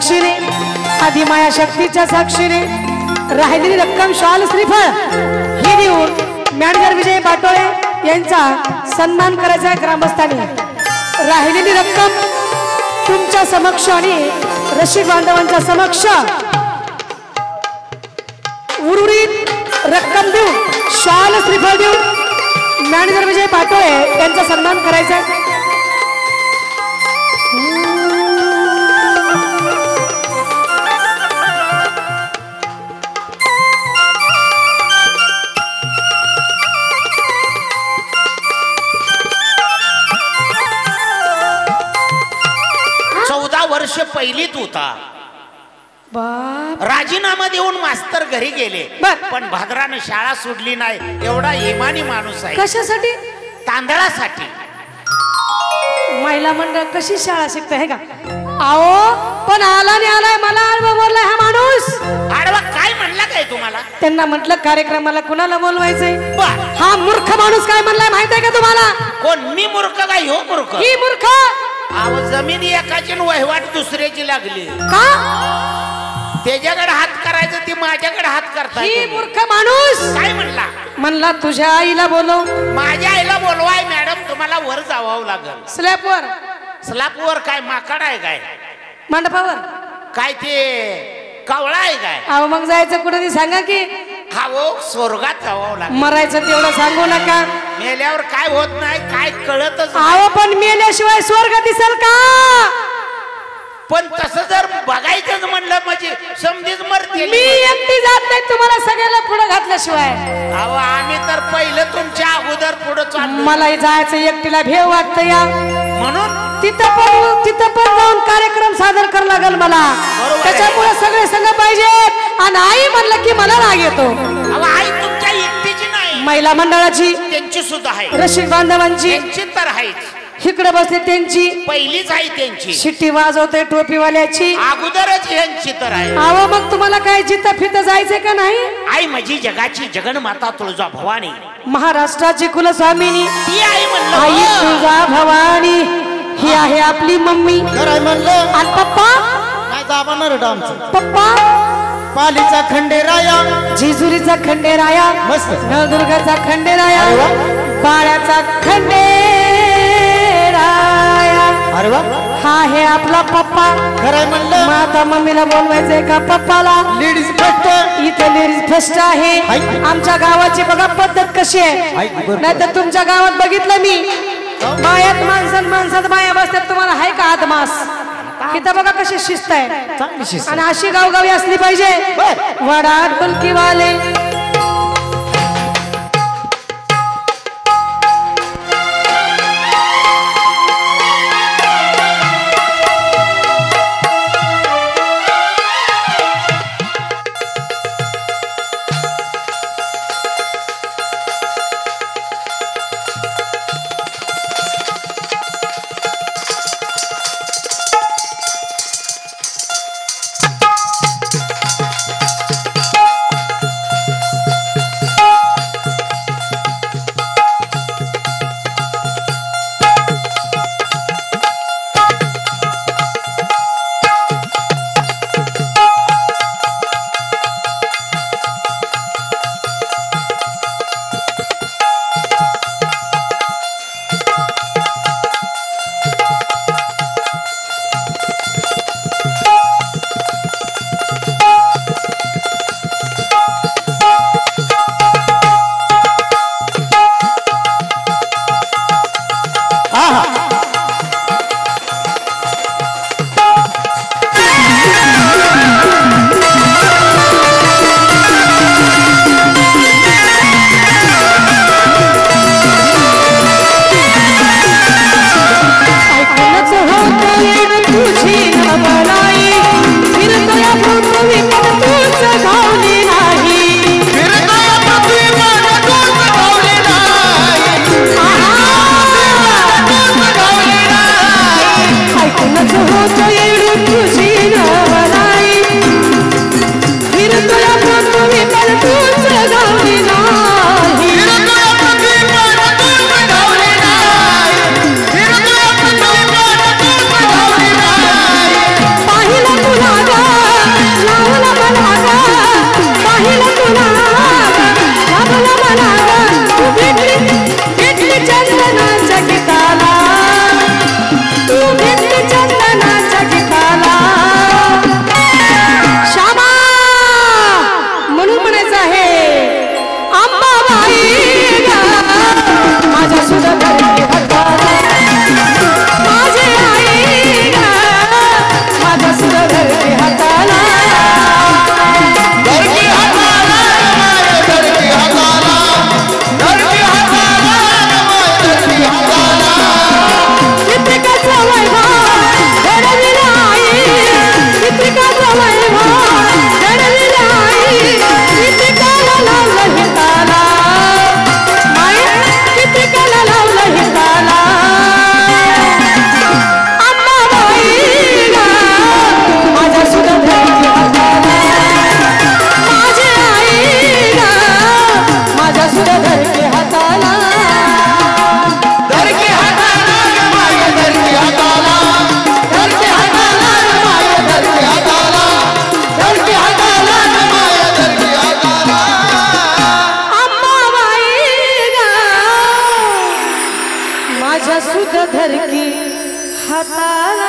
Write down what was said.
साक्षीने आदिमाया शक्तीच्या साक्षीने राहिलेली रक्कम शाल श्रीफळ ही देऊन मॅनेजर विजय पाटोळे यांचा सन्मान करायचा आहे ग्रामस्थांनी। राहिलेली रक्कम तुमच्या समक्ष आणि रसिक बांधवांच्या समक्ष उर्वरित रक्कम देऊन शाल श्रीफळ देऊन मॅनेजर विजय पाटोळे यांचा सन्मान करायचा। पहिलीत होता राजीनामा देऊन मास्तर घरी गेले पण भाद्रानं शाळा सोडली नाही एवढा इमानी माणूस आहे। कशासाठी? तांदळासाठी। महिला मंडळ कशी शाळा शिकते है का? आओ पण आला नाही आलाय मला आडवा बोललाय हा माणूस। आडवा काय म्हणला काय तुम्हाला? त्यांना म्हटलं कार्यक्रमाला कुणाला बोलवायचंय? हा मूर्ख माणूस काय म्हणलाय माहित आहे का तुम्हाला? कोण? मी मूर्ख काय? ह्यो मूर्ख? ही मूर्ख। आव जमीन एकाची वहिवाट दुसऱ्याची लागली का? त्याच्याकडे हात करायचं ती माझ्याकडे हात करताय। ही मूर्ख माणूस काय म्हणला? म्हणला तुझ्या आईला बोलव। माझ्या आईला बोलवाय मॅडम तुम्हाला वर जावावं लागल। स्लॅपवर? स्लॅपवर काय माकड आहे काय? मंडपावर? काय ते कावळा आहे काय? अहो मग जायचं कुठे ते सांगा की। हा वो स्वर्गात जावावं लागल। मरायचं तेवढं सांगू नका। मेल्यावर काय होत नाही काय कळतच अहो पण मेल्याशिवाय स्वर्ग दिसेल का? पण तसं जर बघायचंच म्हणलं म्हणजे समधीच मरते। मी एकटी जात नाही तुम्हाला सगळ्याला पुढे घातल्याशिवाय। अहो आम्ही तर पहिलं तुमच्या अगोदर पुढे चाललो। मलाही जायचं एकटीला भेव वाटत या म्हणून तिथं पण जाऊन कार्यक्रम सादर करावा लागेल मला। त्याच्यामुळे सगळे संग पाहिजेत आणि आई म्हणलं की मला राग येतो। अहो आई तुमच्या एकटीची नाही महिला मंडळाची त्यांची सुद्धा आहे रसिक बांधवांची त्यांची तर आहेच। इकडे बसले त्यांची पहिलीच आहे त्यांची। शिट्टी वाजवते टोपीवाल्याची अगोदरच यांची तर आहे। अहो मग तुम्हाला काय जिथं फिथं जायचंय का नाही? आई माझी जगाची जगन्माता तुळजा भवानी महाराष्ट्राची कुलस्वामिनी ती आई म्हणलं। आई तुळजा भवानी ही आहे आपली मम्मी। आणि पप्पा नाही जाणार डान्स। पप्पा पालीचा खंडेराया जेजुरीचा खंडेराया मस्त नळदुर्गाचा खंडेराया बाळ्याचा खंडेराया। अरे वा हा आहे आपला पप्पा। खरंय म्हणलं। मग आता मम्मीला बोलवायचंय का पप्पाला? लेडीज फर्स्ट इथे लेडीज फर्स्ट आहे। आमच्या गावाची बघा पद्धत कशी आहे नाहीतर तुमच्या गावात बघितलं मी बायात माणसात बाया बसतात तुम्हाला आहे का आदमास? इथं बघा कशी शिस्त आहे चांगली शिस्त आणि अशी गावगावी असली पाहिजे। वडा ढोलकीवाले धरके हाताला धरके हाताला ग माय धरके हाताला धरके हाताला ग माय धरके हाताला धरके हाताला ग माय धरके हाताला अंबाबाई गा माझ्या सुद्धा धरके हाताला